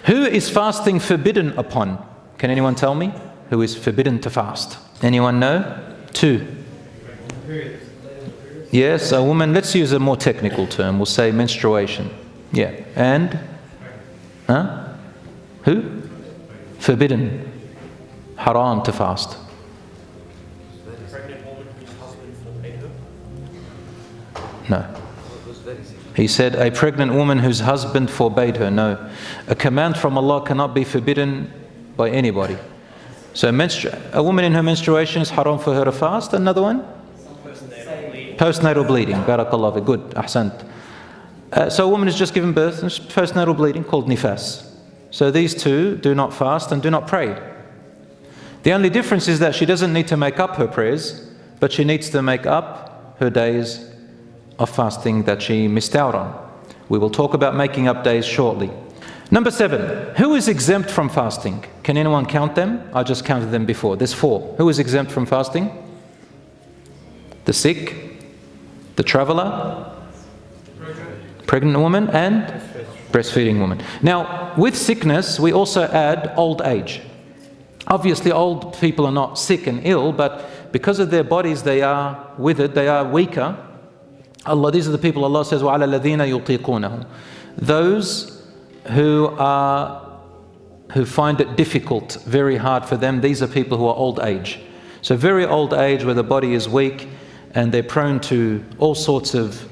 Who is fasting forbidden upon? Can anyone tell me? Who is forbidden to fast? Anyone know? 2. Yes, a woman, let's use a more technical term. We'll say menstruation. Yeah. And? Who? Forbidden. Haram to fast. No. He said a pregnant woman whose husband forbade her. No. A command from Allah cannot be forbidden by anybody. So a woman in her menstruation is haram for her to fast. Another one? Postnatal bleeding. Barakallah. Good. Ahsant. So a woman has just given birth, and postnatal bleeding called Nifaas. So these two do not fast and do not pray. The only difference is that she doesn't need to make up her prayers, but she needs to make up her days of fasting that she missed out on. We will talk about making up days shortly. Number 7, who is exempt from fasting? Can anyone count them? I just counted them before. There's 4. Who is exempt from fasting? The sick, the traveler, pregnant woman, and breastfeeding woman. Now, with sickness, we also add old age. Obviously, old people are not sick and ill, but because of their bodies, they are withered, they are weaker. These are the people Allah says, وَعَلَى الَّذِينَ يُطِيقُونَهُ. Those who find it difficult, very hard for them, these are people who are old age. So very old age where the body is weak and they're prone to all sorts of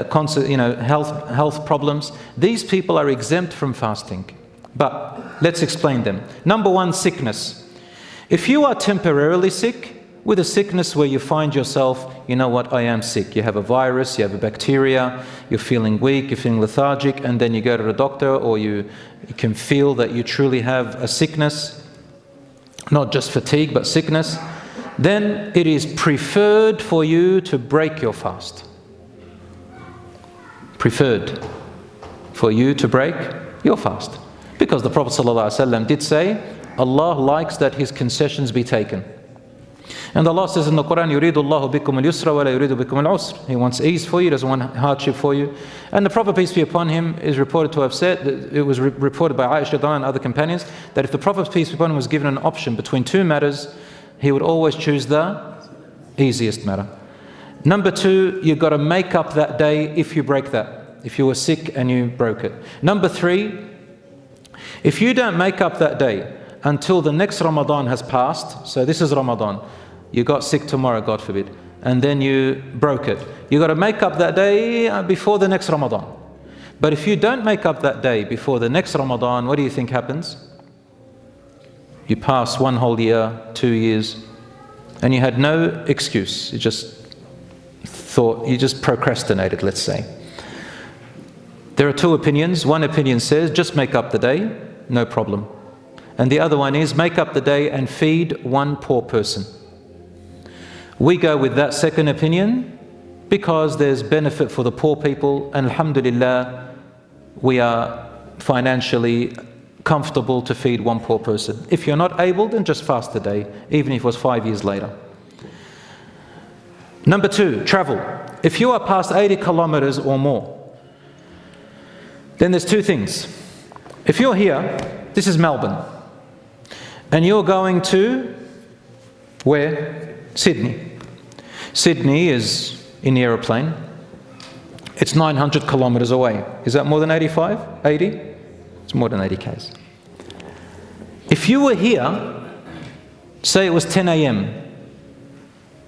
health problems. These people are exempt from fasting. But let's explain them. Number 1, sickness. If you are temporarily sick, with a sickness where you find yourself, you know what, I am sick. You have a virus, you have a bacteria, you're feeling weak, you're feeling lethargic, and then you go to the doctor, or you can feel that you truly have a sickness, not just fatigue, but sickness, then it is preferred for you to break your fast. Preferred for you to break your fast. Because the Prophet ﷺ did say, Allah likes that His concessions be taken. And Allah says in the Quran, يُرِيدُ اللَّهُ بِكُمُ الْيُسْرَ وَلَا يُرِيدُ بِكُمُ الْعُسْرَ. He wants ease for you, doesn't want hardship for you. And the Prophet, peace be upon him, is reported to have said, it was reported by Aisha Adhan and other companions, that if the Prophet, peace be upon him, was given an option between 2 matters, he would always choose the easiest matter. Number 2, you've got to make up that day if you break that. If you were sick and you broke it. Number 3, if you don't make up that day until the next Ramadan has passed, so this is Ramadan, you got sick tomorrow, God forbid, and then you broke it. You got to make up that day before the next Ramadan. But if you don't make up that day before the next Ramadan, what do you think happens? You pass 1 whole year, 2 years, and you had no excuse. You just thought, you just procrastinated, let's say. There are 2 opinions. One opinion says, just make up the day, no problem. And the other one is, make up the day and feed 1 poor person. We go with that second opinion because there's benefit for the poor people, and alhamdulillah, we are financially comfortable to feed 1 poor person. If you're not able, then just fast the day, even if it was 5 years later. Number 2, travel. If you are past 80 kilometers or more, then there's 2 things. If you're here, this is Melbourne, and you're going to where? Sydney. Sydney is in the aeroplane. It's 900 kilometers away. Is that more than 85? 80? It's more than 80 k's. If you were here, say it was 10 a.m.,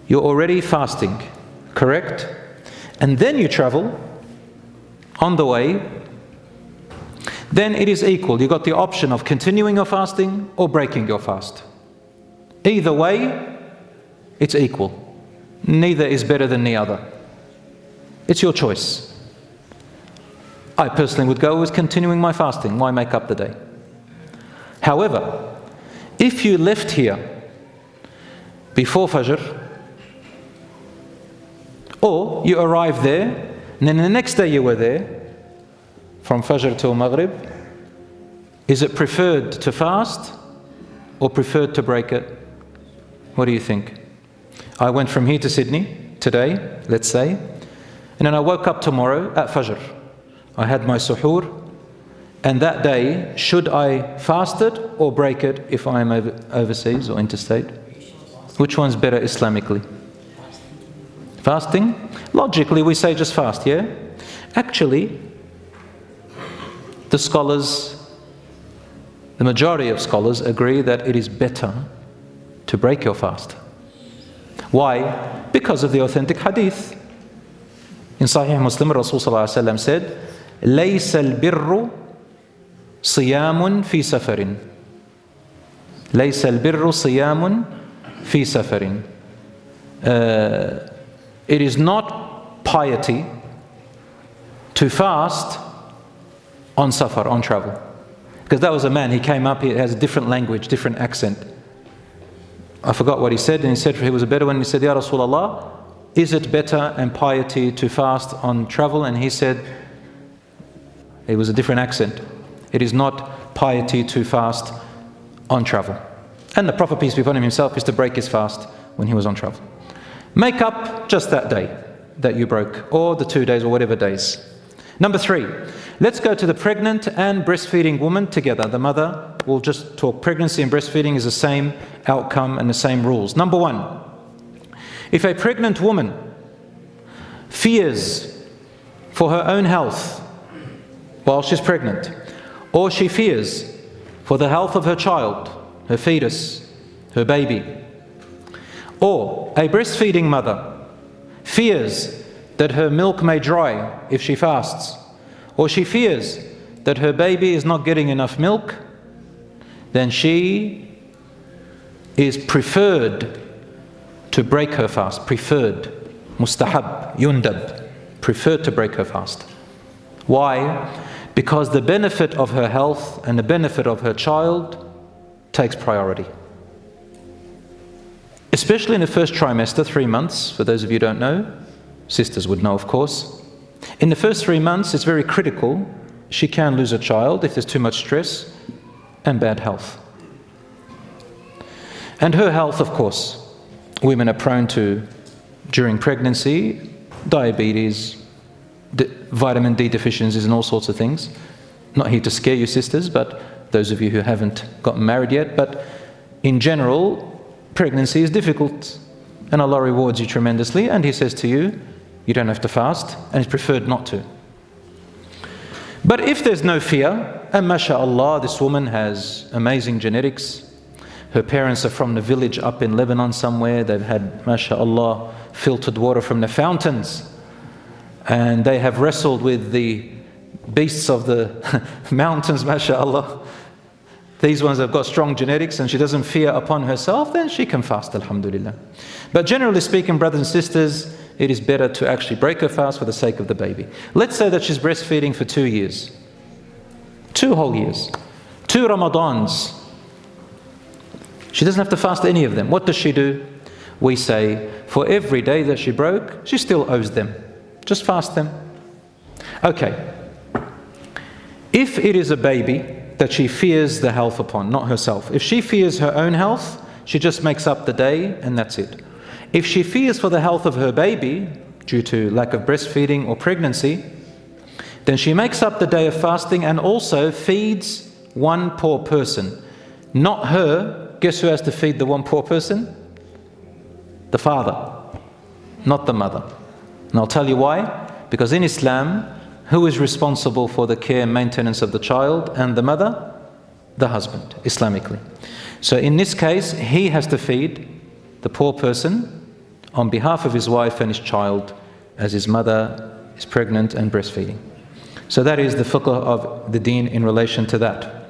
you're already fasting, correct? And then you travel on the way, then it is equal. You've got the option of continuing your fasting or breaking your fast. Either way, it's equal. Neither is better than the other. It's your choice. I personally would go with continuing my fasting. Why make up the day? However, if you left here before Fajr, or you arrived there, and then the next day you were there, from Fajr till Maghrib, is it preferred to fast or preferred to break it? What do you think? I went from here to Sydney today, let's say, and then I woke up tomorrow at Fajr. I had my suhoor, And that day, should I fast it or break it if I am overseas or interstate? Which one's better Islamically? Fasting? Logically, we say just fast, yeah? Actually, the majority of scholars agree that it is better to break your fast. Why? Because of the authentic hadith. In Sahih Muslim, Rasul Sallallahu Alaihi Wasallam said, لَيْسَ الْبِرُّ صِيَامٌ فِي سَفَرٍ لَيْسَ الْبِرُّ صِيَامٌ فِي سَفَرٍ It is not piety to fast on safar, on travel. Because that was a man, he came up, he has a different language, different accent. I forgot what he said, and he said he was a Bedouin, and he said, Ya Rasulullah, is it better and piety to fast on travel? And he said, it was a different accent, it is not piety to fast on travel. And the Prophet, peace be upon him himself, is to break his fast when he was on travel. Make up just that day that you broke, or the 2 days, or whatever days. Number 3, let's go to the pregnant and breastfeeding woman together. The mother, we'll just talk. Pregnancy and breastfeeding is the same outcome and the same rules. Number 1, if a pregnant woman fears for her own health while she's pregnant, or she fears for the health of her child, her fetus, her baby, or a breastfeeding mother fears that her milk may dry if she fasts, or she fears that her baby is not getting enough milk, then she is preferred to break her fast. Preferred, mustahab, yundab, preferred to break her fast. Why? Because the benefit of her health and the benefit of her child takes priority. Especially in the first trimester, 3 months, for those of you who don't know, sisters would know of course. In the first 3 months, it's very critical. She can lose a child if there's too much stress and bad health. And her health, of course, women are prone to, during pregnancy, diabetes, vitamin D deficiencies and all sorts of things. Not here to scare you sisters, but those of you who haven't gotten married yet, but in general, pregnancy is difficult and Allah rewards you tremendously, and He says to you, you don't have to fast, and it's preferred not to. But if there's no fear, and mashallah, this woman has amazing genetics, her parents are from the village up in Lebanon somewhere, they've had, mashallah, filtered water from the fountains, and they have wrestled with the beasts of the mountains, mashallah. These ones have got strong genetics and she doesn't fear upon herself, then she can fast, alhamdulillah. But generally speaking, brothers and sisters, it is better to actually break her fast for the sake of the baby. Let's say that she's breastfeeding for 2 years. 2 whole years. 2 Ramadans. She doesn't have to fast any of them. What does she do? We say, for every day that she broke, she still owes them. Just fast them. Okay. If it is a baby that she fears the health upon, not herself. If she fears her own health, she just makes up the day and that's it. If she fears for the health of her baby, due to lack of breastfeeding or pregnancy, then she makes up the day of fasting and also feeds one poor person. Not her. Guess who has to feed the one poor person? The father, not the mother. And I'll tell you why. Because in Islam, who is responsible for the care and maintenance of the child and the mother? The husband, Islamically. So in this case, he has to feed the poor person on behalf of his wife and his child, as his mother is pregnant and breastfeeding. So that is the fiqh of the deen in relation to that.